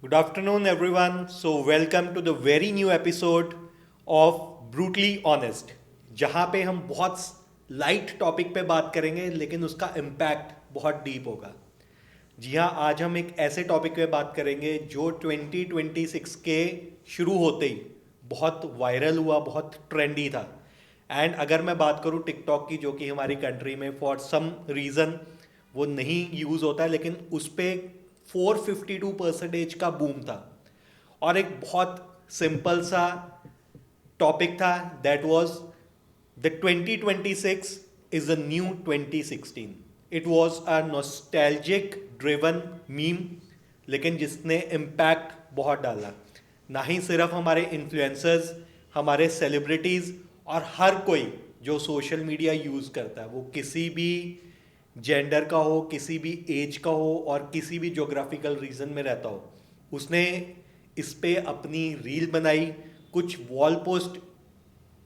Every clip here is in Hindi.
Good afternoon, everyone. So, welcome to the very new episode of Brutally Honest, जहाँ पे हम बहुत लाइट टॉपिक पे बात करेंगे लेकिन उसका इम्पैक्ट बहुत डीप होगा। जी हाँ, आज हम एक ऐसे टॉपिक पे बात करेंगे जो 2026 के शुरू होते ही बहुत वायरल हुआ, बहुत ट्रेंडी था। एंड अगर मैं बात करूँ टिकटॉक की, जो कि हमारी कंट्री में फॉर सम रीज़न वो नहीं यूज़ होता है, लेकिन उस पर 452% का बूम था। और एक बहुत सिंपल सा टॉपिक था, that was the 2026 is a new 2016। It was a nostalgic driven meme, लेकिन जिसने इम्पैक्ट बहुत डाला। ना ही सिर्फ हमारे इन्फ्लुएंसर्स, हमारे सेलिब्रिटीज़ और हर कोई जो सोशल मीडिया यूज़ करता है, वो किसी भी जेंडर का हो, किसी भी एज का हो और किसी भी जोग्राफिकल रीजन में रहता हो, उसने इस पे अपनी रील बनाई। कुछ वॉल पोस्ट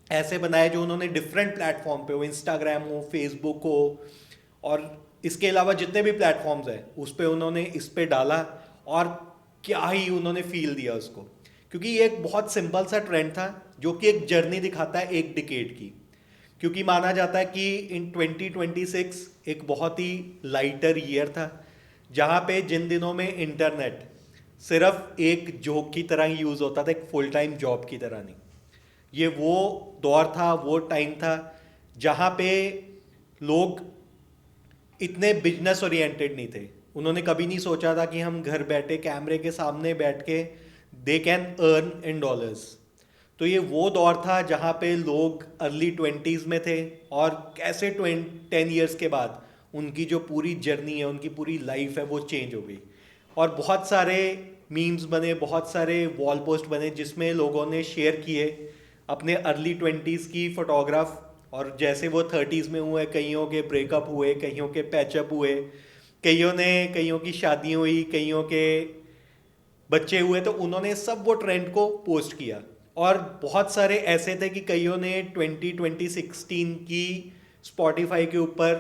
ऐसे बनाए जो उन्होंने डिफरेंट प्लेटफॉर्म पे हो, इंस्टाग्राम हो, फेसबुक हो, और इसके अलावा जितने भी प्लेटफॉर्म्स हैं उस पे उन्होंने इस पे डाला। और क्या ही उन्होंने फील दिया उसको, क्योंकि ये एक बहुत सिंपल सा ट्रेंड था जो कि एक जर्नी दिखाता है एक डिकेड की। क्योंकि माना जाता है कि इन 2026 एक बहुत ही लाइटर ईयर था, जहाँ पे जिन दिनों में इंटरनेट सिर्फ एक जोक की तरह ही यूज़ होता था, एक फुल टाइम जॉब की तरह नहीं। ये वो दौर था, वो टाइम था जहाँ पे लोग इतने बिजनेस ओरिएंटेड नहीं थे। उन्होंने कभी नहीं सोचा था कि हम घर बैठे कैमरे के सामने बैठ के they can earn in dollars. तो ये वो दौर था जहाँ पे लोग अर्ली ट्वेंटीज़ में थे, और कैसे 10 ईयर्स के बाद उनकी जो पूरी जर्नी है, उनकी पूरी लाइफ है, वो चेंज हो गई। और बहुत सारे मीम्स बने, बहुत सारे वॉल पोस्ट बने जिसमें लोगों ने शेयर किए अपने अर्ली ट्वेंटीज़ की फोटोग्राफ। और जैसे वो थर्टीज़ में हुए, कईयों के ब्रेकअप हुए, कईयों के पैचअप हुए, कईयों की शादी हुई, कईयों के बच्चे हुए, तो उन्होंने सब वो ट्रेंड को पोस्ट किया। और बहुत सारे ऐसे थे कि कईयों ने 2016 की स्पॉटिफाई के ऊपर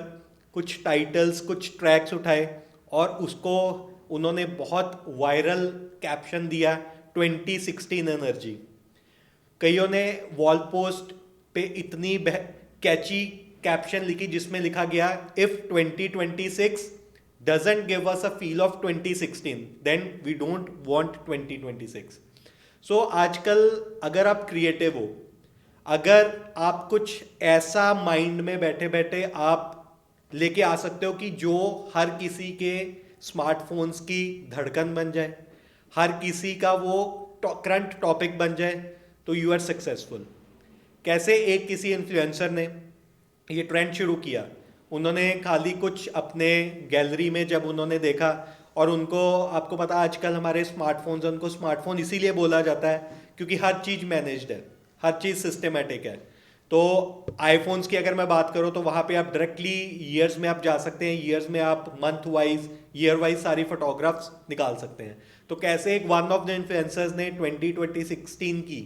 कुछ टाइटल्स, कुछ ट्रैक्स उठाए और उसको उन्होंने बहुत वायरल कैप्शन दिया, 2016 एनर्जी। कईयों ने वॉल पोस्ट पे इतनी कैची कैप्शन लिखी जिसमें लिखा गया, if 2026 doesn't give us a feel of 2016 then we don't want 2026। So आजकल अगर आप क्रिएटिव हो, अगर आप कुछ ऐसा माइंड में बैठे बैठे आप लेके आ सकते हो कि जो हर किसी के स्मार्टफोन्स की धड़कन बन जाए, हर किसी का वो करंट टॉपिक बन जाए, तो यू आर सक्सेसफुल। कैसे एक किसी इन्फ्लुएंसर ने ये ट्रेंड शुरू किया। उन्होंने खाली कुछ अपने गैलरी में जब उन्होंने देखा, और उनको, आपको पता आजकल हमारे स्मार्टफोन्स, उनको स्मार्टफोन इसीलिए बोला जाता है क्योंकि हर चीज़ मैनेज्ड है, हर चीज़ सिस्टमेटिक है। तो आईफोन्स की अगर मैं बात करूँ तो वहाँ पे आप डायरेक्टली ईयर्स में आप जा सकते हैं, ईयर्स में आप मंथ वाइज, ईयर वाइज सारी फोटोग्राफ्स निकाल सकते हैं। तो कैसे एक वन ऑफ द इन्फ्लुएंसर्स ने 2016 की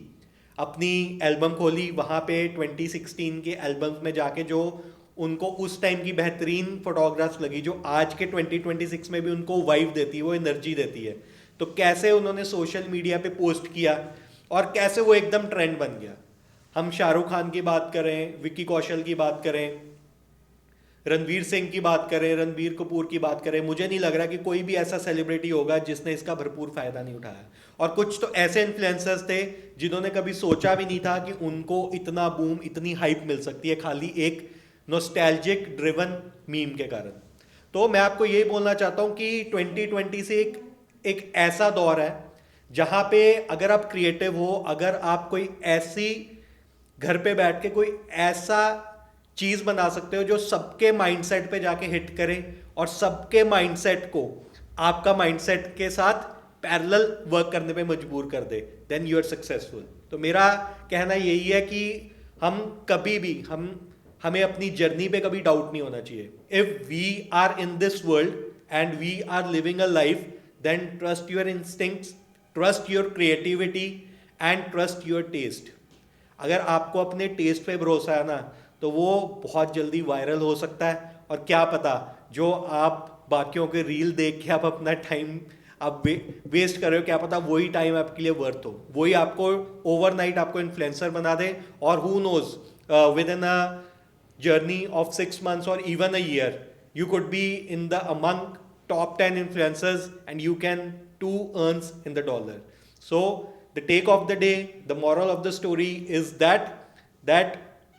अपनी एल्बम खोली, वहाँ पे 2016 के एल्बम्स में जाके जो उनको उस टाइम की बेहतरीन फोटोग्राफ्स लगी, जो आज के 2026 में भी उनको वाइब देती है, वो एनर्जी देती है, तो कैसे उन्होंने सोशल मीडिया पे पोस्ट किया और कैसे वो एकदम ट्रेंड बन गया। हम शाहरुख खान की बात करें, विक्की कौशल की बात करें, रणवीर सिंह की बात करें, रणबीर कपूर की बात करें, मुझे नहीं लग रहा कि कोई भी ऐसा सेलिब्रिटी होगा जिसने इसका भरपूर फायदा नहीं उठाया। और कुछ तो ऐसे इन्फ्लुएंसर्स थे जिन्होंने कभी सोचा भी नहीं था कि उनको इतना बूम, इतनी हाइप मिल सकती है खाली एक नोस्टैल्जिक ड्रिवन मीम के कारण। तो मैं आपको यही बोलना चाहता हूँ कि 2020 से एक ऐसा दौर है जहाँ पे अगर आप क्रिएटिव हो, अगर आप कोई ऐसी घर पे बैठ के कोई ऐसा चीज बना सकते हो जो सबके माइंडसेट पे जाके हिट करे और सबके माइंडसेट को आपका माइंडसेट के साथ पैरेलल वर्क करने पे मजबूर कर दे, देन यू आर सक्सेसफुल। तो मेरा कहना यही है कि हम कभी भी हमें अपनी जर्नी पे कभी डाउट नहीं होना चाहिए। If we are in this world and we are living a life, then trust your instincts, trust your creativity and trust your taste. अगर आपको अपने टेस्ट पे भरोसा है ना, तो वो बहुत जल्दी वायरल हो सकता है। और क्या पता, जो आप बाकियों के रील देख के आप अपना टाइम आप वेस्ट कर रहे हो, क्या पता वही टाइम आपके लिए वर्थ हो, वही आपको ओवरनाइट आपको इन्फ्लुएंसर बना दे, और who knows within a journey of 6 months or even a year, you could be in the among top 10 influencers and you can too earns in the dollar. So the take of the day, the moral of the story is that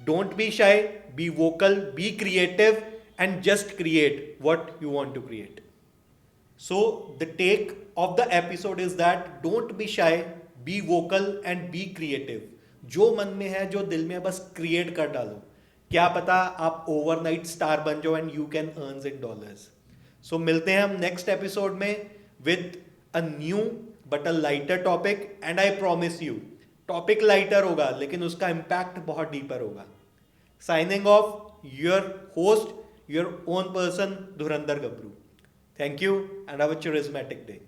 don't be shy, be vocal, be creative, and just create what you want to create. So the take of the episode is that don't be shy, be vocal and be creative. जो मन में है, जो दिल में है, बस क्रिएट कर डालो, क्या पता आप ओवरनाइट स्टार बन जाओ and you can earn in dollars. So मिलते हैं हम नेक्स्ट एपिसोड में with a new but a lighter topic, and I promise you topic lighter होगा लेकिन उसका इम्पैक्ट बहुत डीपर होगा. Signing off, your host, your own person, Dhurandhar Gabru. Thank you and have a charismatic day.